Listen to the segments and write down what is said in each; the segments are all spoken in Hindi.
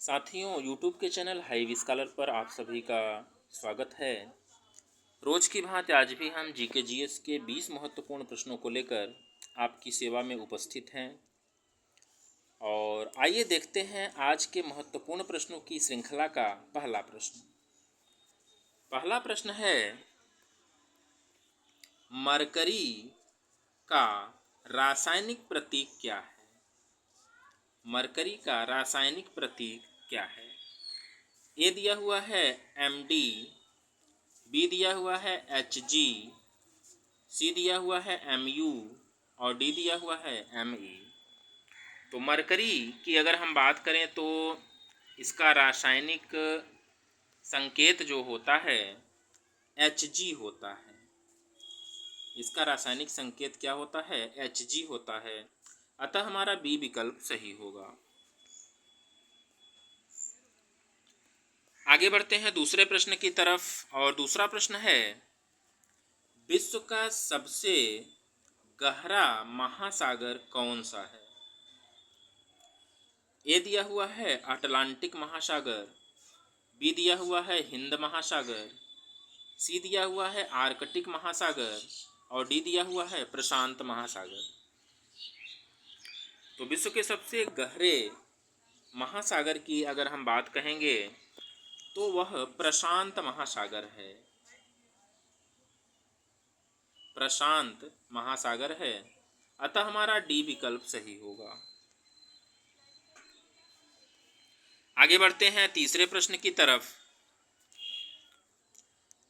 साथियों, YouTube के चैनल हाईवी स्कॉलर पर आप सभी का स्वागत है। रोज की भांति आज भी हम जीके जीएस के 20 महत्वपूर्ण प्रश्नों को लेकर आपकी सेवा में उपस्थित हैं। और आइए देखते हैं आज के महत्वपूर्ण प्रश्नों की श्रृंखला का पहला प्रश्न। पहला प्रश्न है, मरकरी का रासायनिक प्रतीक क्या है? मरकरी का रासायनिक प्रतीक क्या है? ए दिया हुआ है Md, बी दिया हुआ है Hg, सी दिया हुआ है Mu और डी दिया हुआ है Me। तो मरकरी की अगर हम बात करें तो इसका रासायनिक संकेत जो होता है Hg होता है। इसका रासायनिक संकेत क्या होता है? Hg होता है। अतः हमारा बी विकल्प सही होगा। आगे बढ़ते हैं दूसरे प्रश्न की तरफ और दूसरा प्रश्न है, विश्व का सबसे गहरा महासागर कौन सा है? ए दिया हुआ है अटलांटिक महासागर, बी दिया हुआ है हिंद महासागर, सी दिया हुआ है आर्कटिक महासागर और डी दिया हुआ है प्रशांत महासागर। तो विश्व के सबसे गहरे महासागर की अगर हम बात कहेंगे तो वह प्रशांत महासागर है। प्रशांत महासागर है। अतः हमारा डी विकल्प सही होगा। आगे बढ़ते हैं तीसरे प्रश्न की तरफ।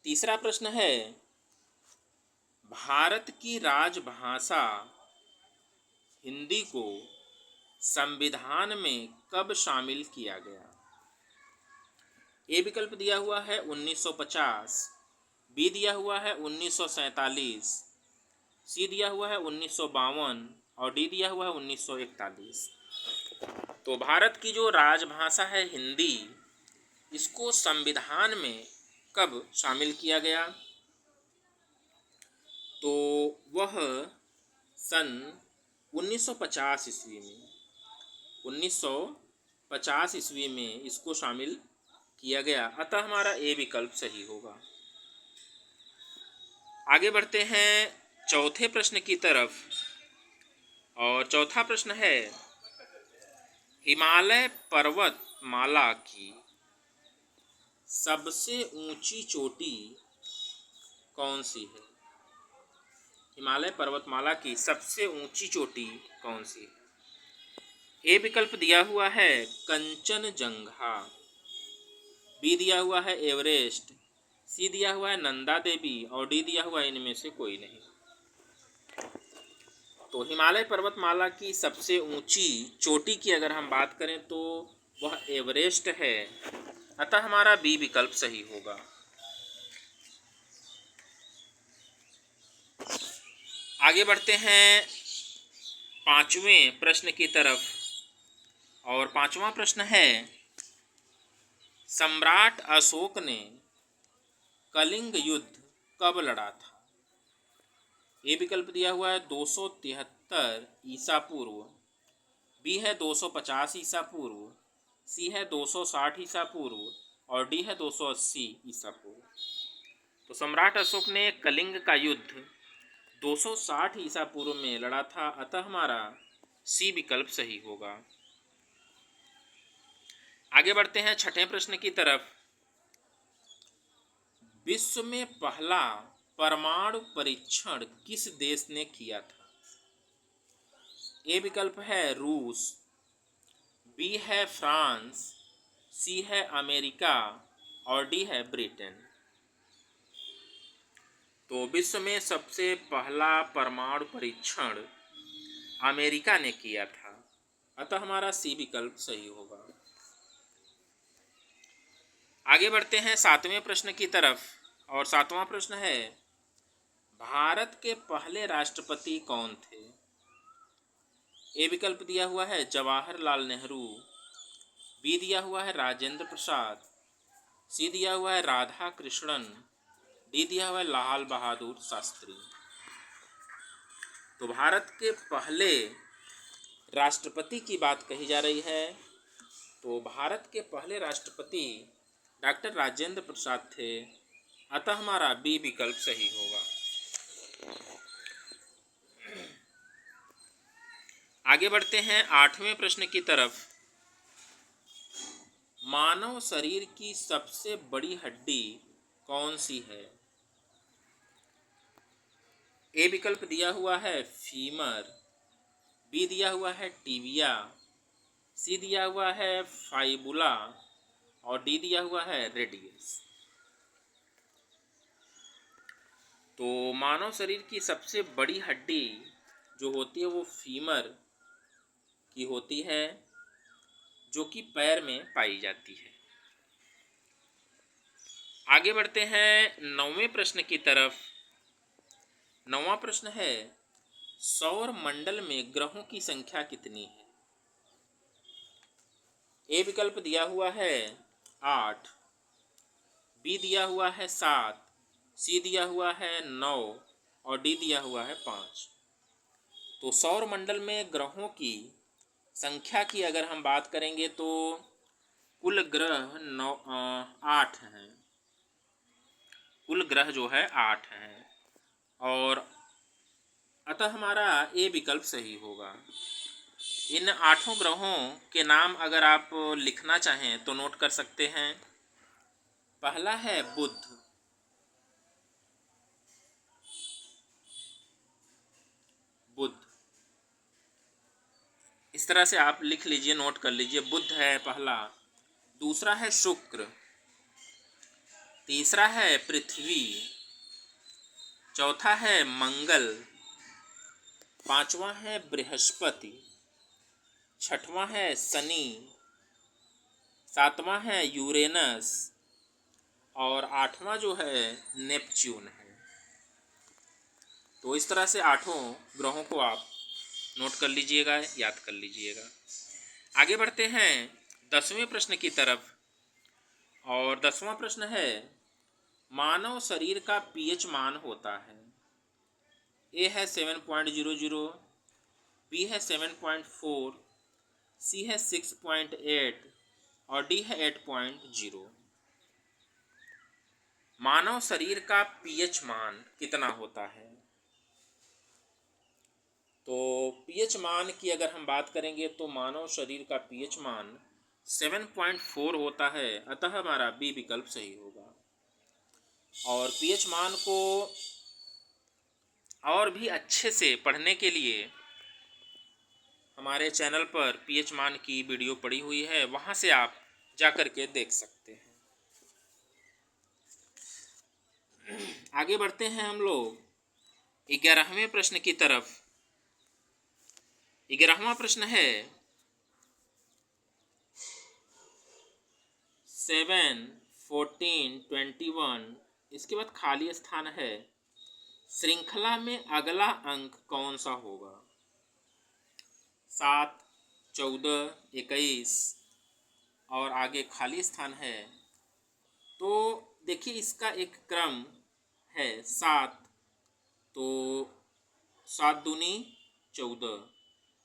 तीसरा प्रश्न है, भारत की राजभाषा हिंदी को संविधान में कब शामिल किया गया? ए विकल्प दिया हुआ है 1950, बी दिया हुआ है 1947, सी दिया हुआ है 1952 और डी दिया हुआ है 1941। तो भारत की जो राजभाषा है हिंदी, इसको संविधान में कब शामिल किया गया? तो वह सन 1950 ईस्वी में 1950 ईस्वी में इसको शामिल किया गया। अतः हमारा ए विकल्प सही होगा। आगे बढ़ते हैं चौथे प्रश्न की तरफ और चौथा प्रश्न है, हिमालय पर्वतमाला की सबसे ऊंची चोटी कौन सी है? हिमालय पर्वतमाला की सबसे ऊंची चोटी कौन सी है? ए विकल्प दिया हुआ है कंचनजंगा, बी दिया हुआ है एवरेस्ट, सी दिया हुआ है नंदा देवी और डी दिया हुआ है इनमें से कोई नहीं। तो हिमालय पर्वतमाला की सबसे ऊंची चोटी की अगर हम बात करें तो वह एवरेस्ट है। अतः हमारा बी विकल्प सही होगा। आगे बढ़ते हैं पांचवें प्रश्न की तरफ और पांचवा प्रश्न है, सम्राट अशोक ने कलिंग युद्ध कब लड़ा था? ए विकल्प दिया हुआ है 273 ईसा पूर्व, बी है 250 ईसा पूर्व, सी है 260 ईसा पूर्व और डी है 280 ईसा पूर्व। तो सम्राट अशोक ने कलिंग का युद्ध 260 ईसा पूर्व में लड़ा था। अतः हमारा सी विकल्प सही होगा। आगे बढ़ते हैं छठे प्रश्न की तरफ। विश्व में पहला परमाणु परीक्षण किस देश ने किया था? ए विकल्प है रूस, बी है फ्रांस, सी है अमेरिका और डी है ब्रिटेन। तो विश्व में सबसे पहला परमाणु परीक्षण अमेरिका ने किया था। अतः हमारा सी विकल्प सही होगा। आगे बढ़ते हैं सातवें प्रश्न की तरफ और सातवां प्रश्न है, भारत के पहले राष्ट्रपति कौन थे? ए विकल्प दिया हुआ है जवाहरलाल नेहरू, बी दिया हुआ है राजेंद्र प्रसाद, सी दिया हुआ है राधा कृष्णन, डी दिया हुआ है लाल बहादुर शास्त्री। तो भारत के पहले राष्ट्रपति की बात कही जा रही है तो भारत के पहले राष्ट्रपति डॉक्टर राजेंद्र प्रसाद थे, अतः हमारा बी विकल्प सही होगा। आगे बढ़ते हैं 8वें प्रश्न की तरफ। मानव शरीर की सबसे बड़ी हड्डी कौन सी है? ए विकल्प दिया हुआ है फीमर, बी दिया हुआ है टिबिया, सी दिया हुआ है फाइबुला और डी दिया हुआ है रेडियस। तो मानव शरीर की सबसे बड़ी हड्डी जो होती है वो फीमर की होती है, जो कि पैर में पाई जाती है। आगे बढ़ते हैं 9वें प्रश्न की तरफ। 9वां प्रश्न है, सौर मंडल में ग्रहों की संख्या कितनी है? ए विकल्प दिया हुआ है 8, बी दिया हुआ है 7, सी दिया हुआ है 9 और डी दिया हुआ है 5। तो सौर मंडल में ग्रहों की संख्या की अगर हम बात करेंगे तो कुल ग्रह 8 हैं। कुल ग्रह जो है 8 हैं और अतः हमारा ए विकल्प सही होगा। इन 8 ग्रहों के नाम अगर आप लिखना चाहें तो नोट कर सकते हैं। पहला है बुध, बुध इस तरह से आप लिख लीजिए, नोट कर लीजिए, बुध है पहला। दूसरा है शुक्र, तीसरा है पृथ्वी, चौथा है मंगल, पांचवा है बृहस्पति, छठवां है शनि, सातवां है यूरेनस और 8वां जो है नेपच्यून है। तो इस तरह से 8 ग्रहों को आप नोट कर लीजिएगा, याद कर लीजिएगा। आगे बढ़ते हैं 10वें प्रश्न की तरफ और 10वां प्रश्न है, मानव शरीर का पीएच मान होता है। ए है 7.00, बी है 7.4, सी है 6.8 और डी है 8.0। मानव शरीर का पीएच मान कितना होता है? तो पीएच मान की अगर हम बात करेंगे तो मानव शरीर का पीएच मान 7.4 होता है, अतः हमारा बी विकल्प सही होगा। और पीएच मान को और भी अच्छे से पढ़ने के लिए हमारे चैनल पर पीएच मान की वीडियो पड़ी हुई है, वहाँ से आप जा कर के देख सकते हैं। आगे बढ़ते हैं हम लोग 11वें प्रश्न की तरफ। 11वां प्रश्न है, 7, 14, 21, इसके बाद खाली स्थान है। श्रृंखला में अगला अंक कौन सा होगा? 7, 14, 21 और आगे खाली स्थान है। तो देखिए इसका एक क्रम है 7, तो 7 दूनी 14,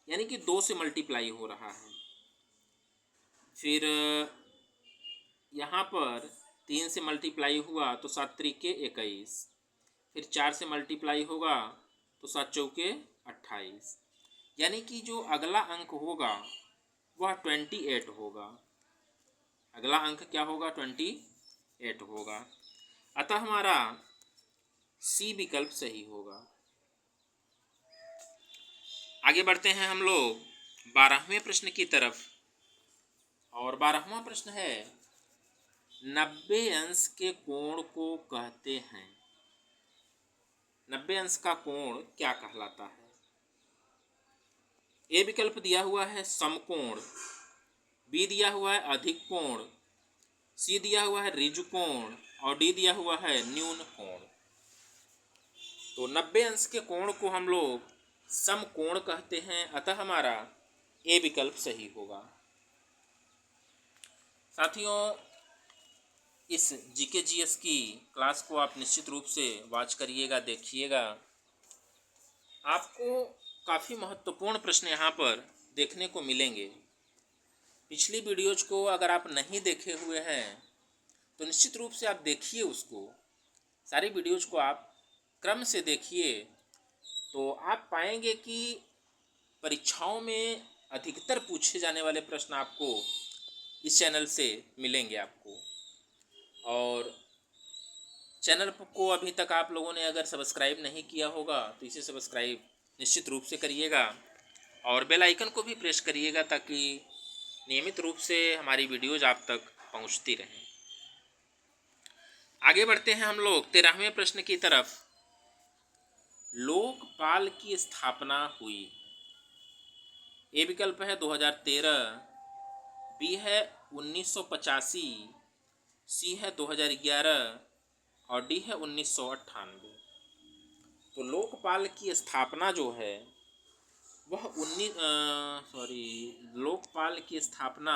यानी कि 2 से मल्टीप्लाई हो रहा है। फिर यहाँ पर 3 से मल्टीप्लाई हुआ तो 7 त्रिके 21, फिर 4 से मल्टीप्लाई होगा तो 7 चौके 28, यानी कि जो अगला अंक होगा वह 28 होगा। अगला अंक क्या होगा? 28 होगा। अतः हमारा सी विकल्प सही होगा। आगे बढ़ते हैं हम लोग 12वें प्रश्न की तरफ और 12वां प्रश्न है, 90 अंश के कोण को कहते हैं। 90 अंश का कोण क्या कहलाता है? ए विकल्प दिया हुआ है समकोण, बी दिया हुआ है अधिक कोण, सी दिया हुआ है ऋजु कोण और डी दिया हुआ है न्यून कोण। तो 90 अंश के कोण को हम लोग समकोण कहते हैं, अतः हमारा ए विकल्प सही होगा। साथियों, इस जीके जीएस की क्लास को आप निश्चित रूप से वॉच करिएगा, देखिएगा। आपको काफ़ी महत्वपूर्ण प्रश्न यहाँ पर देखने को मिलेंगे। पिछली वीडियोज को अगर आप नहीं देखे हुए हैं तो निश्चित रूप से आप देखिए उसको, सारी वीडियोज को आप क्रम से देखिए, तो आप पाएंगे कि परीक्षाओं में अधिकतर पूछे जाने वाले प्रश्न आपको इस चैनल से मिलेंगे आपको। और चैनल को अभी तक आप लोगों ने अगर सब्सक्राइब नहीं किया होगा तो इसे सब्सक्राइब निश्चित रूप से करिएगा और बेल आइकन को भी प्रेस करिएगा ताकि नियमित रूप से हमारी वीडियोज आप तक पहुंचती रहें। आगे बढ़ते हैं हम लोग 13वें प्रश्न की तरफ। लोकपाल की स्थापना हुई। ए विकल्प है 2013, बी है 1985, सी है 2011 और डी है 1998। तो लोकपाल की स्थापना जो है वह लोकपाल की स्थापना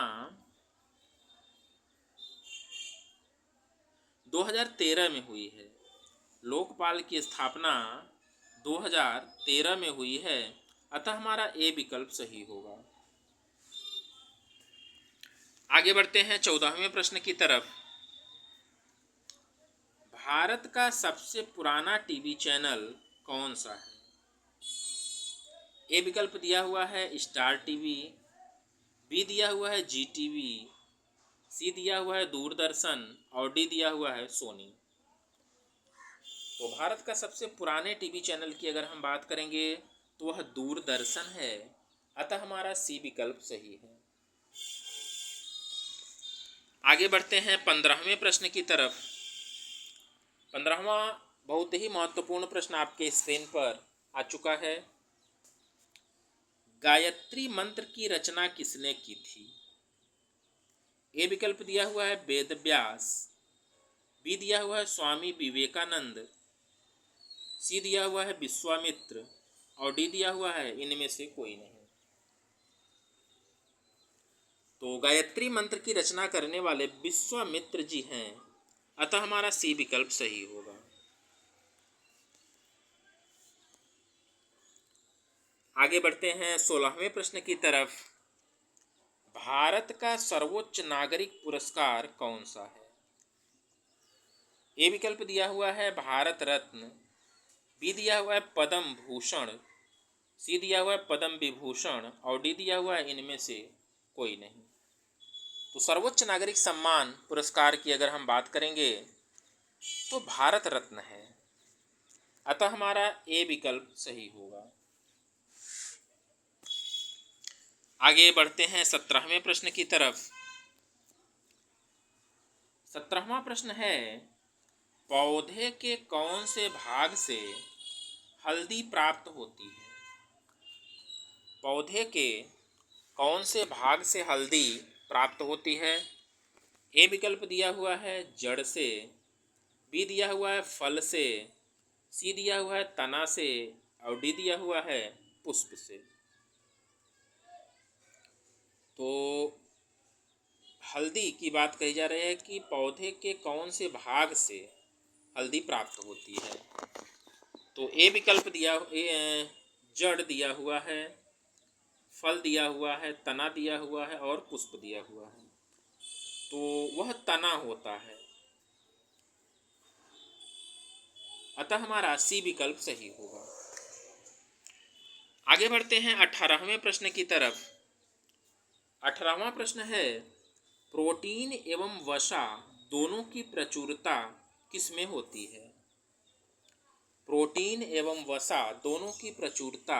2013 में हुई है। लोकपाल की स्थापना 2013 में हुई है, अतः हमारा ए विकल्प सही होगा। आगे बढ़ते हैं 14वें प्रश्न की तरफ। भारत का सबसे पुराना टीवी चैनल कौन सा है? ए विकल्प दिया हुआ है स्टार टीवी, बी दिया हुआ है जी टीवी, सी दिया हुआ है दूरदर्शन और डी दिया हुआ है सोनी। तो भारत का सबसे पुराने टीवी चैनल की अगर हम बात करेंगे तो वह दूरदर्शन है, अतः हमारा सी विकल्प सही है। आगे बढ़ते हैं 15वें प्रश्न की तरफ। 15वां बहुत ही महत्वपूर्ण प्रश्न आपके स्क्रीन पर आ चुका है। गायत्री मंत्र की रचना किसने की थी? ए विकल्प दिया हुआ है वेद व्यास, बी दिया हुआ है स्वामी विवेकानंद, सी दिया हुआ है विश्वामित्र और डी दिया हुआ है इनमें से कोई नहीं। तो गायत्री मंत्र की रचना करने वाले विश्वामित्र जी हैं, अतः हमारा सी विकल्प सही होगा। आगे बढ़ते हैं 16वें प्रश्न की तरफ। भारत का सर्वोच्च नागरिक पुरस्कार कौन सा है? ए विकल्प दिया हुआ है भारत रत्न, बी दिया हुआ है पद्म भूषण, सी दिया हुआ है पद्म विभूषण और डी दिया हुआ है इनमें से कोई नहीं। तो सर्वोच्च नागरिक सम्मान पुरस्कार की अगर हम बात करेंगे तो भारत रत्न है, अतः हमारा ए विकल्प सही होगा। आगे बढ़ते हैं 17वें प्रश्न की तरफ। 17वां प्रश्न है, पौधे के कौन से भाग से हल्दी प्राप्त होती है? पौधे के कौन से भाग से हल्दी प्राप्त होती है? ए विकल्प दिया हुआ है जड़ से, बी दिया हुआ है फल से, सी दिया हुआ है तना से और डी दिया हुआ है पुष्प से। तो हल्दी की बात कही जा रही है कि पौधे के कौन से भाग से हल्दी प्राप्त होती है। तो ए विकल्प जड़ दिया हुआ है, फल दिया हुआ है, तना दिया हुआ है और पुष्प दिया हुआ है। तो वह तना होता है, अतः हमारा सी विकल्प सही होगा। आगे बढ़ते हैं 18वें प्रश्न की तरफ। 18वां प्रश्न है, प्रोटीन एवं वसा दोनों की प्रचुरता किसमें होती है? प्रोटीन एवं वसा दोनों की प्रचुरता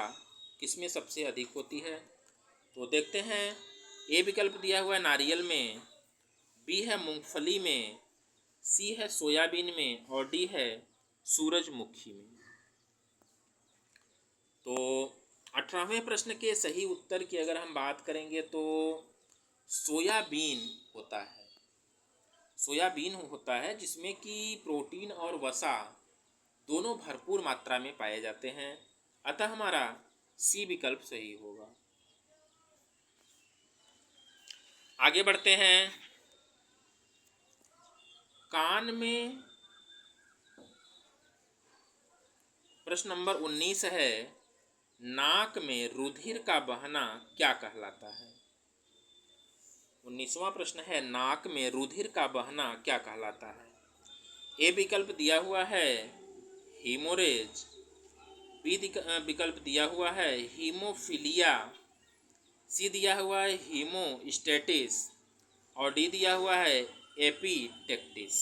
किसमें सबसे अधिक होती है? तो देखते हैं। ए विकल्प दिया हुआ है नारियल में, बी है मूंगफली में, सी है सोयाबीन में और डी है सूरजमुखी में। तो 18वें प्रश्न के सही उत्तर की अगर हम बात करेंगे तो सोयाबीन होता है। सोयाबीन होता है जिसमें कि प्रोटीन और वसा दोनों भरपूर मात्रा में पाए जाते हैं, अतः हमारा सी विकल्प सही होगा। आगे बढ़ते हैं। कान में प्रश्न नंबर 19 है, नाक में रुधिर का बहना क्या कहलाता है? 19वां प्रश्न है, नाक में रुधिर का बहना क्या कहलाता है? ए विकल्प दिया हुआ है हीमोरेज, बी विकल्प दिया हुआ है हीमोफीलिया, सी दिया हुआ है हीमोस्टेटिस और डी दिया हुआ है एपिटेक्टिस।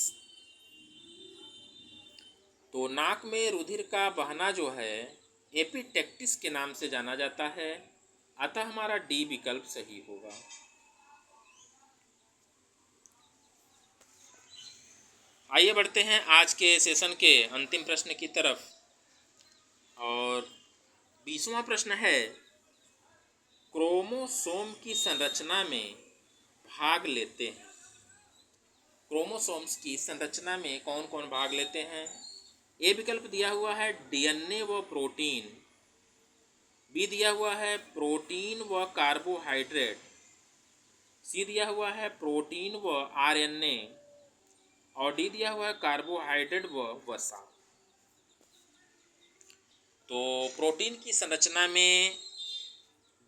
तो नाक में रुधिर का बहना जो है एपिटेक्टिस के नाम से जाना जाता है, अतः हमारा डी विकल्प सही होगा। आइए बढ़ते हैं आज के सेशन के अंतिम प्रश्न की तरफ। और 20वां प्रश्न है, क्रोमोसोम की संरचना में भाग लेते हैं। क्रोमोसोम्स की संरचना में कौन कौन भाग लेते हैं? ए विकल्प दिया हुआ है डीएनए व प्रोटीन, बी दिया हुआ है प्रोटीन व कार्बोहाइड्रेट, सी दिया हुआ है प्रोटीन व आरएनए और डी दिया हुआ है कार्बोहाइड्रेट व वसा। तो प्रोटीन की संरचना में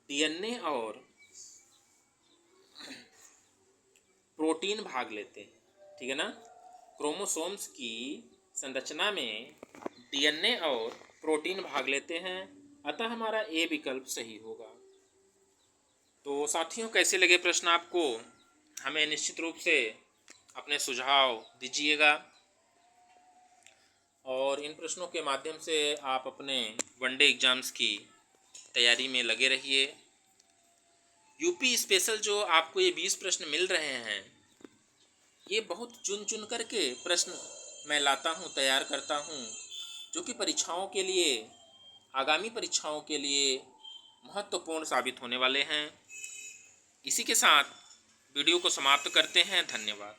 डीएनए और प्रोटीन भाग लेते हैं, ठीक है ना। क्रोमोसोम्स की संरचना में डीएनए और प्रोटीन भाग लेते हैं, अतः हमारा ए विकल्प सही होगा। तो साथियों, कैसे लगे प्रश्न आपको? हमें निश्चित रूप से अपने सुझाव दीजिएगा और इन प्रश्नों के माध्यम से आप अपने वनडे एग्ज़ाम्स की तैयारी में लगे रहिए। यूपी स्पेशल जो आपको ये 20 प्रश्न मिल रहे हैं, ये बहुत चुन चुन करके प्रश्न मैं लाता हूँ, तैयार करता हूँ, जो कि परीक्षाओं के लिए, आगामी परीक्षाओं के लिए महत्वपूर्ण साबित होने वाले हैं। इसी के साथ वीडियो को समाप्त करते हैं। धन्यवाद।